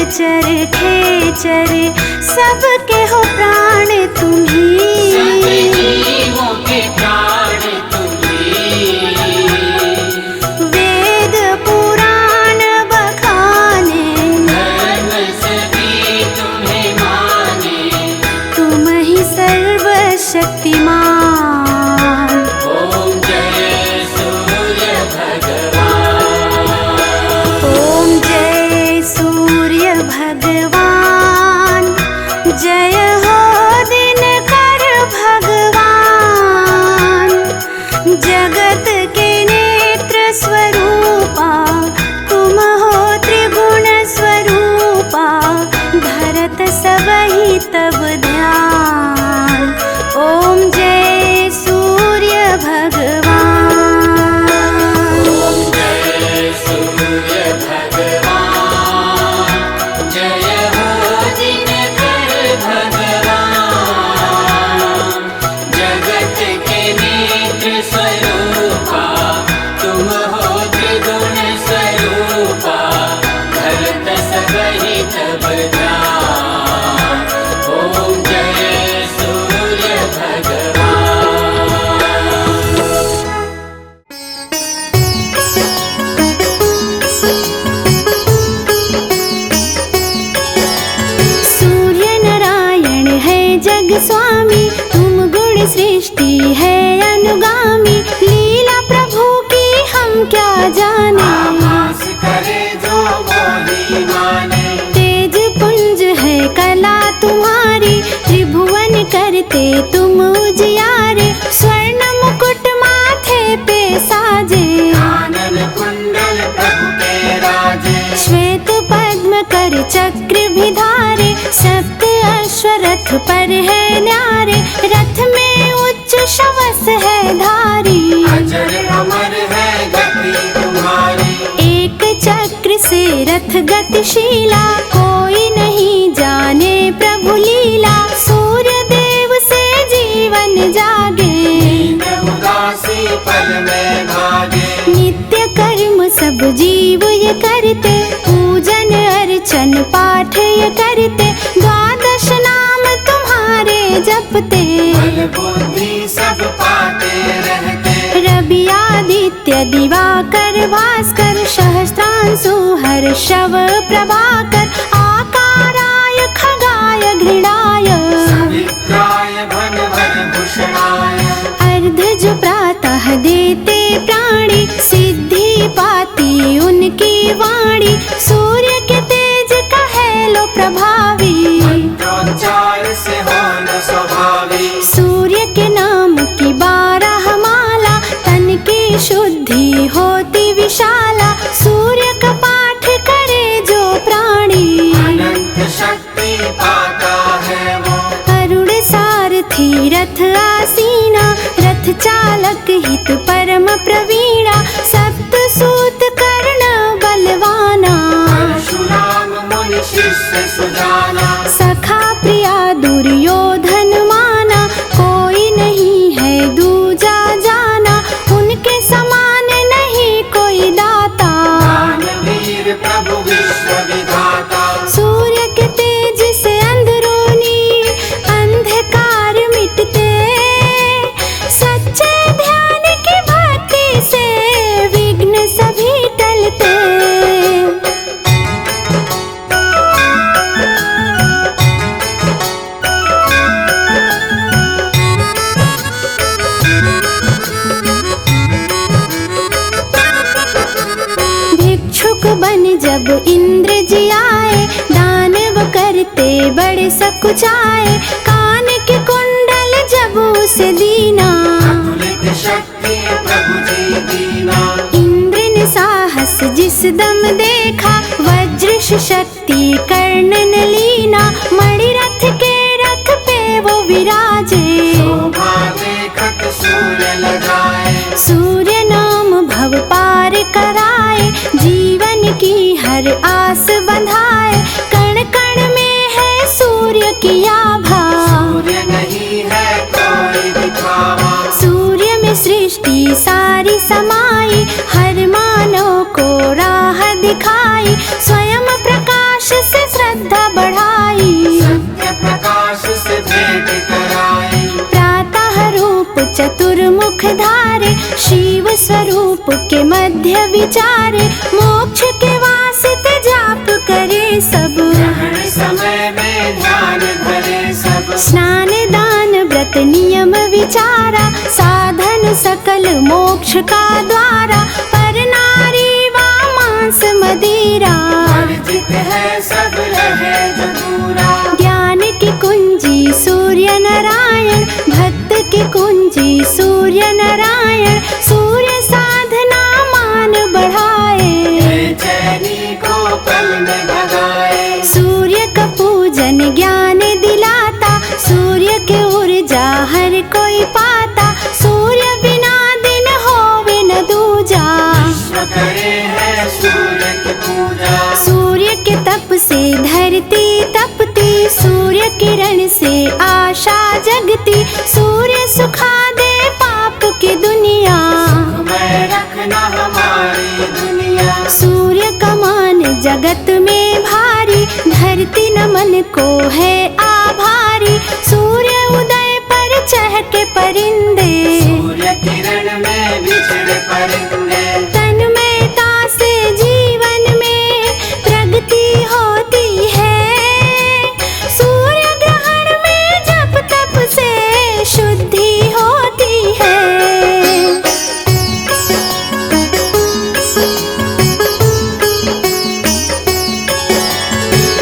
चर खेचर सबके हो प्राण तुम्ही, सब जीवों के प्राण तुम्ही। वेद पुराण बखाने धर्म सभी तुम्हें माने, तुम ही सर्वशक्तिमान। ओम जय सूर्य भगवान। ओम जय सूर्य भगवान, जय हो दिनकर भगवान। जगत के नेत्र स्वरूपा तुम हो त्रिगुण स्वरूपा, धरत सबहि तब ध्यान। ओम जय सूर्य भगवान। ओम जय सूर्य भगवान, जय हो दिनकर भगवान। जगत के नेत्र स्वरूपा तुम हो त्रिगुण स्वरूपा, धरत सबहि तब ध्यान। ओम जय सूर्य भगवान। सूर्य नारायण है जग स्वामी, तुम गुण सृष्टि है अनुगामी। लीला प्रभु की हम क्या जाने, आभास करे जो मोहि माने। तेज पुंज है कला तुम्हारी, त्रिभुवन करते तुम उजियारे। स्वर्ण मुकुट माथे पे साजे, कानन कुंडल प्रभु के राजे। श्वेत पद्म कर चक्र भी धारे। सप्त अश्वरथ पर है न्यारे, रथ में उच्च शवस है धारी। अजर अमर है गति तुम्हारी, एक चक्र से रथ गतिशीला, कोई नहीं जाने प्रभु लीला। सूर्य देव से जीवन जागे, नींद उदासी पल में भागे। नित्य कर्म सब जीव ये करते, पूजन अर्चन पाठ ये करते। द्वादश नाम तुम्हारे जपते, बल बुद्धि सब पाते रहते। रवि आदित्य दिवाकर भास्कर, सहस्त्रांशु हर्षव प्रभाकर। आकाराय खगाय घृणाय, सवित्राय भनवर भूषणाय। अर्धज प्रातः देते प्राणी, सिद्धि पाती उनकी वाणी। सूर्य के तेज कहे लो प्रभावी, मंत्रोच्चार से हो न स्वभावी। सूर्य के नाम की 12 माला, तन की शुद्धि होती विशाला। सूर्य का पाठ करे जो प्राणी, अनंत शक्ति पाता है वो। अरुण सारथी रथ आसीना, रथ चालक हित परम प्रवीणा। सप्त सूत कर्ण बलवाना, परशुराम मुनि शिष्य सुजाना। सखा प्रिया दुर्योधन माना, कोई नहीं है दूजा जाना। उनके समान नहीं कोई दाता, दानवीर प्रभु विश्व विधाता। सूर्य के तेज से अंदरूनी अंधकार मिटते। सच्चे ध्यान की भक्ति से विघ्न सभी टलते। भिक्षुक बन जब इंद्र जी आए, दानव करते बड़े सकुचाए। कान के कुंडल जब उसे दीना, अतुलित शक्ति प्रभु जी दीना। इंद्र ने साहस जिस दम देखा, वज्र शक्ति कर्णन लीना। मणि रथ के रथ पे वो विराजे, शोभा देखत सूर्य लगाए। सूर्य नाम भव पार कराए, जीवन की हर आस बंधाए। कण कण में है सूर्य की आभा, सूर्य नहीं है कोई दिखावा। सूर्य में सृष्टि सारी समाई, हर मानव को राह दिखाई। स्वयं प्रकाश से मध्य विचारे, मोक्ष के वास्ते जाप करे सब। ग्रहण समय में ध्यान धरे सब। स्नान दान व्रत नियम विचारा, साधन सकल मोक्ष का द्वारा। पर नारी वा मांस मदिरा, वर्जित है सब रहे जो दूरा। ज्ञान की कुंजी सूर्य नारायण, भक्त की कुंजी सूर्य नारायण। सूर्य साधना मान बढ़ाए, बेचैनी को पल में भगाए। सूर्य का पूजन ज्ञान दिलाता, सूर्य के ऊर्जा हर कोई पाता। सूर्य बिना दिन होवे न दूजा, विश्व करे है सूर्य की पूजा। सूर्य के तप से धरती तपती, सूर्य किरण से आशा जगती। सूर्य सुखा दे पाप की दुनिया, मैं रखना हमारी दुनिया। सूर्य का मान जगत में भारी, धरती नमन को है आभारी। सूर्य उदय पर चहके परिंदे, सूर्य किरण में बिछड़े परिंदे। तन्मयता से जीवन में प्रगति होती है। सूर्य ग्रहण में जप तप से शुद्धि होती है।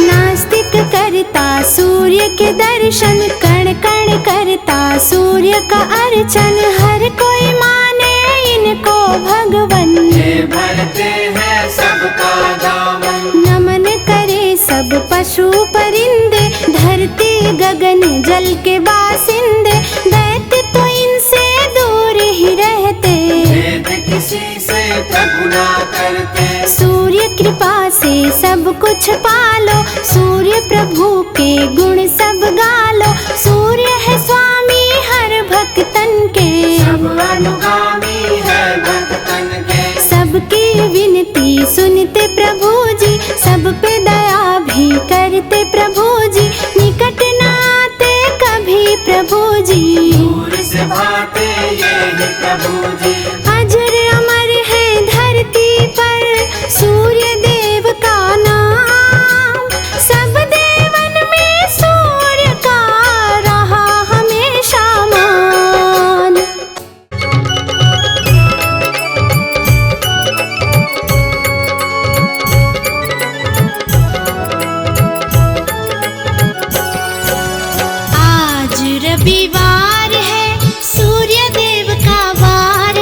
नास्तिक करता सूर्य के दर्शन, कण कण करता सूर्य का अर्चन। हर कोई माने इनको भगवन, ये भरते हैं सबका दामन। नमन करे सब पशु परिंदे। धरती गगन जल के बासिंदे, दैत्य तो इनसे दूर ही रहते। भेद किसी से प्रभु ना करते। सूर्य कृपा से सब कुछ पालो, सूर्य प्रभु के गुण सब गालो। सूर्य है स्वामी हर भक्तन के, सब अनुगामी है भक्तन के। सबकी विनती सुनते प्रभु जी, सब पे दया भी करते प्रभु जी। निकट न आते कभी प्रभु जी, दूर से भाते ये ही प्रभु जी। अजर अमर है धरती पर सूर्य देव का नाम। सब देवन में सूर्य का रहा हमेशा मान। आज रविवार है, सूर्य देव का वार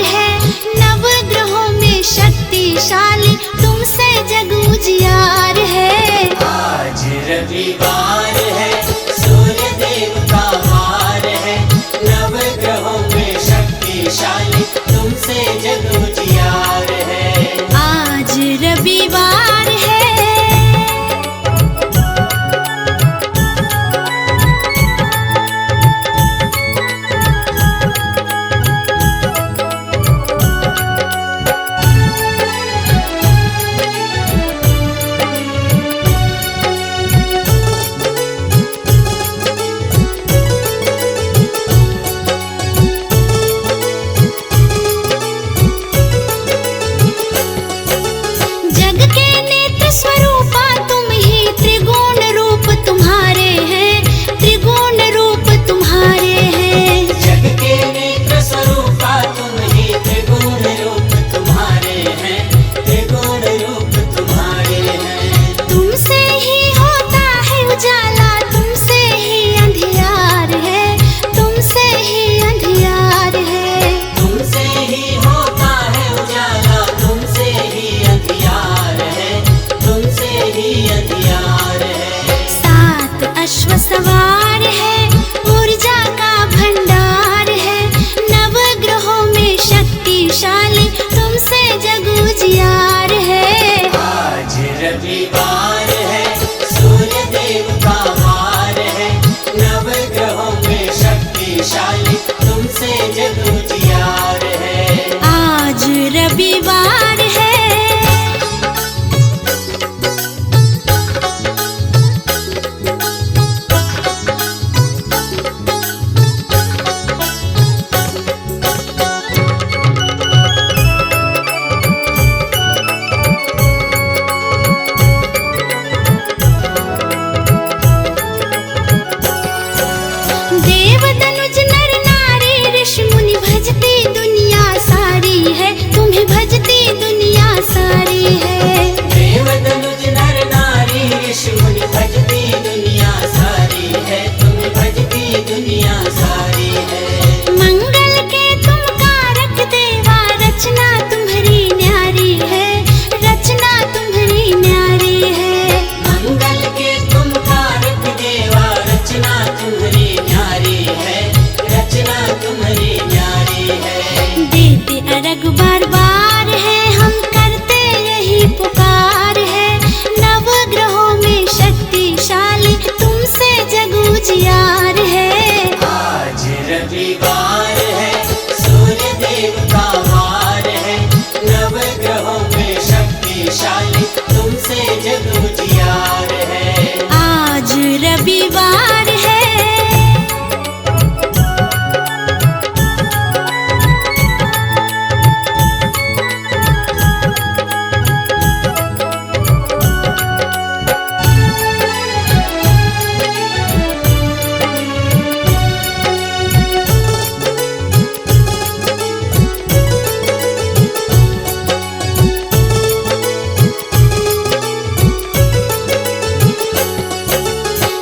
शक्तिशाली तुमसे जग उजियार है। आज रविवार है,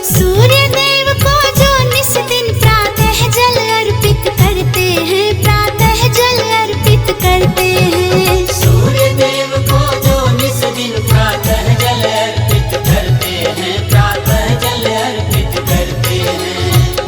सूर्य देव को जो निस दिन प्रातः जल अर्पित करते हैं, प्रातः जल अर्पित करते हैं। सूर्य देव को जो निस दिन प्रातः जल अर्पित करते हैं, प्रातः जल अर्पित करते हैं।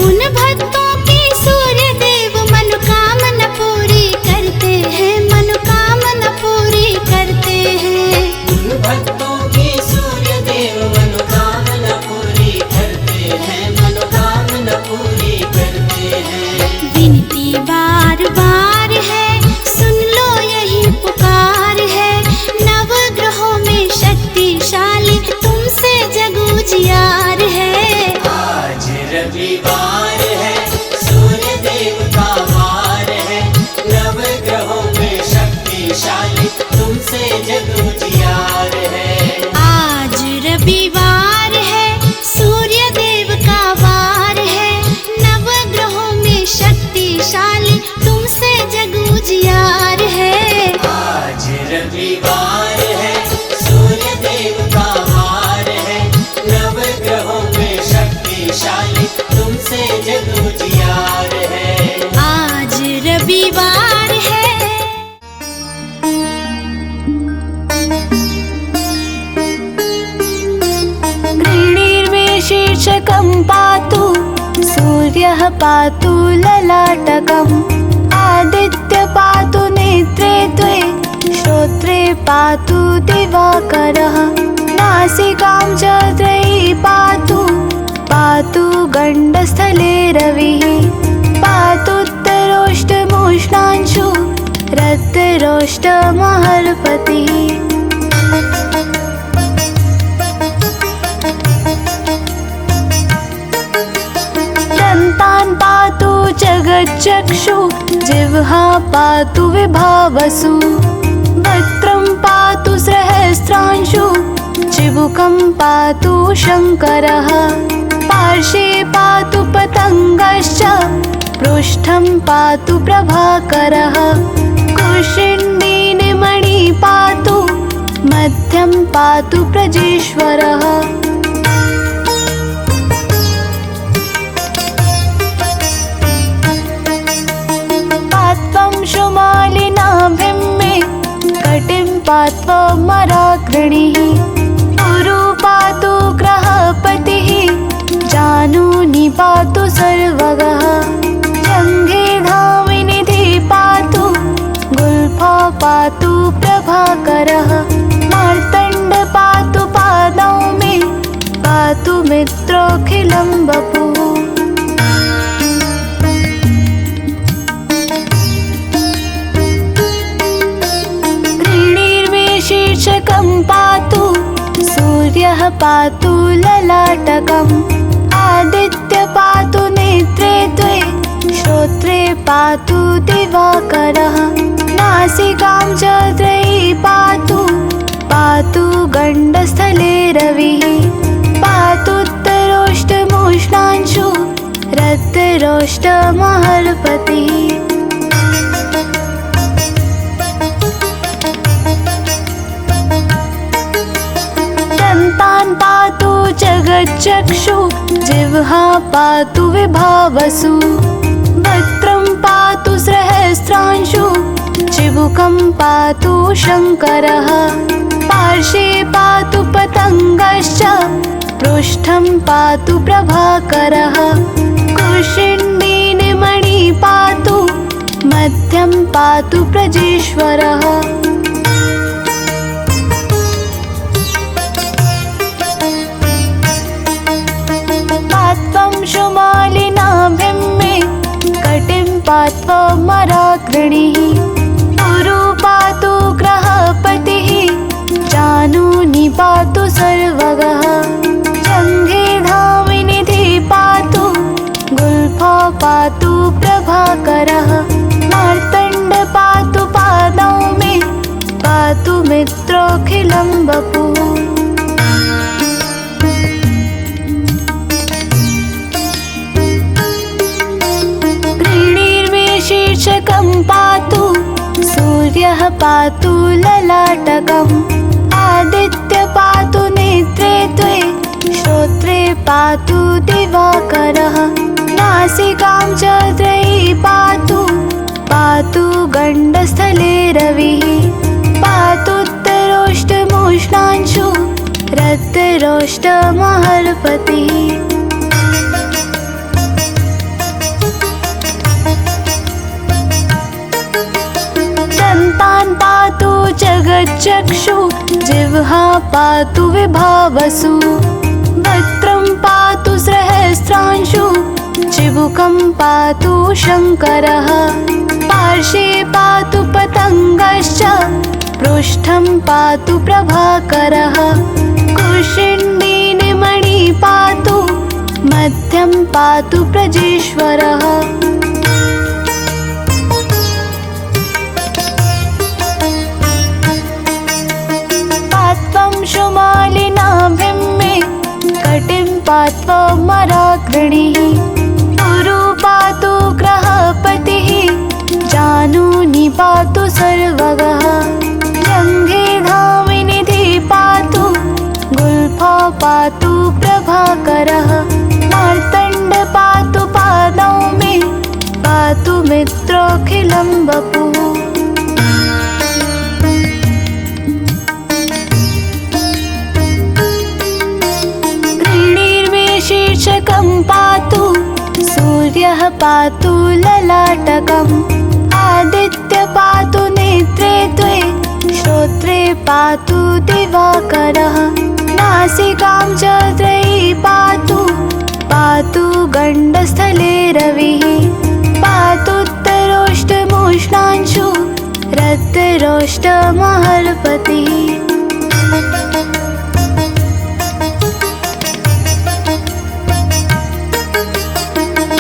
उन भक्तों की सूर्य देव मनोकामना पूरी करते हैं, मनोकामना पूरी करते हैं। उन भक्तों की सूर्य देव मनोकामना पूरी करते हैं, मनोकामना पूरी करते हैं। विनती बार बार है, सुन लो यही पुकार है। नवग्रहों में शक्तिशाली तुमसे जग उजियार है। आज रविवार है, सूर्य देव का वार है। नवग्रहों में शक्तिशाली तुमसे जग उजियार है। आज रविवार है, सूर्य देव का वार है। नवग्रहों में शक्तिशाली तुमसे जग उजियार है। आज रविवार है, सूर्य देव का वार है। नवग्रहों में शक्तिशाली तुमसे जग उजियार है। आज रविवार है। गृणीर्मे शीर्षकं पातु सूर्यः पातु ललाटकम् आदित्य पातु नेत्रे द्वे श्रोत्रे पातु दिवाकरः नासिकां च त्रयी पातु पातु गण्डस्थले रविः पातुत्तरोष्टमुष्णांशु रक्तरोष्टमहर्पतिः दन्तान् पातु जगच्चक्षु जिह्वा पातु विभावसु वक्त्रं पातु सहस्रांशु चिबुकं पातु शङ्करः पार्श्वे पातु पतङ्गश्च पृष्ठं पातु प्रभाकरः कुशिण्डीनिमणि पातु मध्यं पातु प्रजेश्वरः पात्वं शुमालिनाभिं मे कटिं पात्वमराग्रणिः गुरु पातु ग्रहपतिः जानूनि पातु सर्वगः जङ्घे धामिनिधि पातु गुल्फा पातु प्रभाकरः मार्तण्ड पातु पादौ मे पातु मित्रोऽखिलं वपुः शीर्षकं पातु सूर्यः पातु ललाटकम् आदित्य पातु नेत्रे द्वे श्रोत्रे पातु दिवाकरः नासिकां च त्रयी पातु पातु गण्डस्थले रविः पातुत्तरोष्टमुष्णांशु रक्तरोष्टमहर्पतिः दन्तान् पातु जगच्चक्षु जिह्वा पातु विभावसु वक्त्रं पातु सहस्रांशु चिबुकं पातु शङ्करः पार्श्वे पातु पतङ्गश्च पृष्ठं पातु प्रभाकरः कुशिण्डीनिमणि पातु मध्यं पातु प्रजेश्वरः पात्वं शुमालिनाभिं मे कटिं पात्वमराग्रणिः गुरु पातु ग्रहपतिः मित्रोऽखिलं वपुः। व्रीणिर्मे शीर्षकं पातु सूर्यः पातु ललाटकम्। आदित्य पातु नेत्रे त्वे श्रोत्रे पातु दिवाकरः। नासिकां च त्रयी पातु पातु गण्डस्थले रविः। पातुत्तरोष्टमोष्णांशु रत्तरोष्टमहर्पतिः। दन्तान् पातु जगच्चक्षु जिह्वा पातु विभावसु। वक्त्रं पातु सहस्रांशु चिबुकं पातु शङ्करः। पार्श्वे पातु पतङ्गश्च पृष्ठं पातु प्रभाकरः। कुशिण्डीनिमणि पातु मध्यं पातु प्रजेश्वरः। पात्वं शुमालिनाभिं मे कटिं पात्वमराग्रणिः। गुरु पातु ग्रहपतिः जानूनि पातु सर्वगः। जङ्घे धामिनिधि पातु गुल्फा पातु प्रभाकरः। मार्तण्ड पातु पादौ मे पातु मित्रोऽखिलं वपुः। व्रीणिर्मे शीर्षकं पातु सूर्यः पातु ललाटकम्। आदित्य पातु नेत्रे त्वे श्रोत्रे पातु दिवाकरः। नासिकां च त्रयी पातु पातु गण्डस्थले रविः। पातुत्तरोष्टमोष्णांशु रत्तरोष्टमहर्पतिः।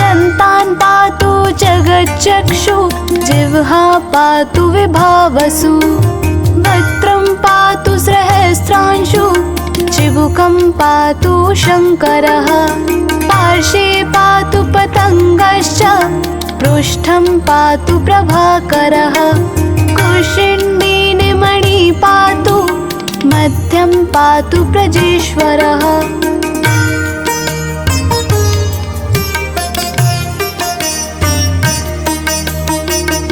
दन्तान् पातु जगच्चक्षु जिह्वा पातु विभावसु। वक्त्रं पातु सहस्रांशु चिबुकं पातु शङ्करः। पार्श्वे पातु पतङ्गश्च पृष्ठं पातु प्रभाकरः। कुशिण्डीनिमणि पातु मध्यं पातु प्रजेश्वरः।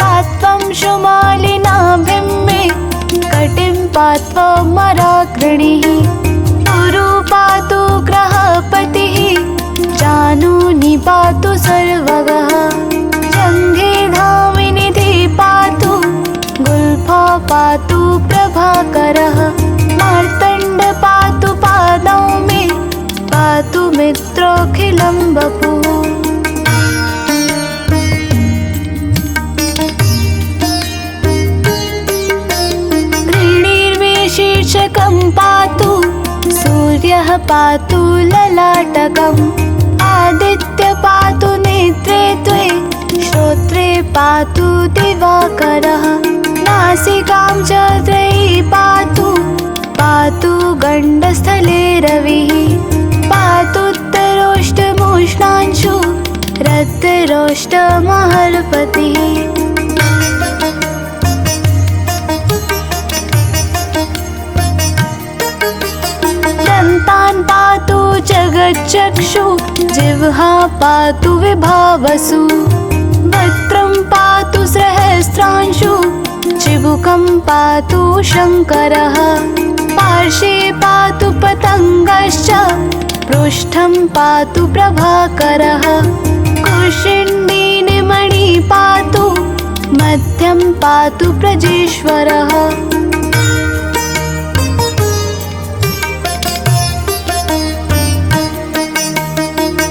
पात्वं शुमालिनाभिं मे कटिं पात्वमराग्रणिः। गुरु पातु ग्रहपतिः जानूनि पातु सर्वगः। जङ्घे धामिनिधि पातु गुल्फा पातु प्रभाकरः। मार्तण्ड पातु पादौ मे पातु मित्रोऽखिलं वपुः। शीर्षकं पातु सूर्यः पातु ललाटकम्। आदित्य पातु नेत्रे त्वे श्रोत्रे पातु दिवाकरः। नासिकां च त्रयी पातु पातु गण्डस्थले रविः। पातुत्तरोष्टमोष्णांशु रत्तरोष्टमहर्पतिः। दन्तान् पातु जगच्चक्षु जिह्वा पातु विभावसु। वक्त्रं पातु सहस्रांशु चिबुकं पातु शङ्करः। पार्श्वे पातु पतङ्गश्च पृष्ठं पातु प्रभाकरः। कुशिण्डीनिमणि पातु मध्यं पातु प्रजेश्वरः।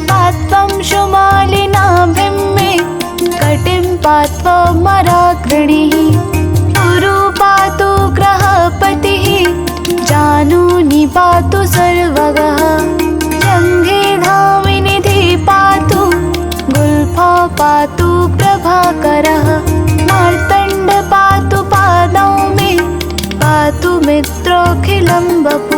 पात्वं शुमालिनाभिं मे कटिं पात्वमराग्रणिः। गुरु पातु ग्रहपतिः जानूनि पातु सर्वगः। जङ्घे धामिनिधि पातु गुल्फा पातु प्रभाकरः। मार्तण्ड पातु पादौ मे पातु मित्र विलम्बपुरी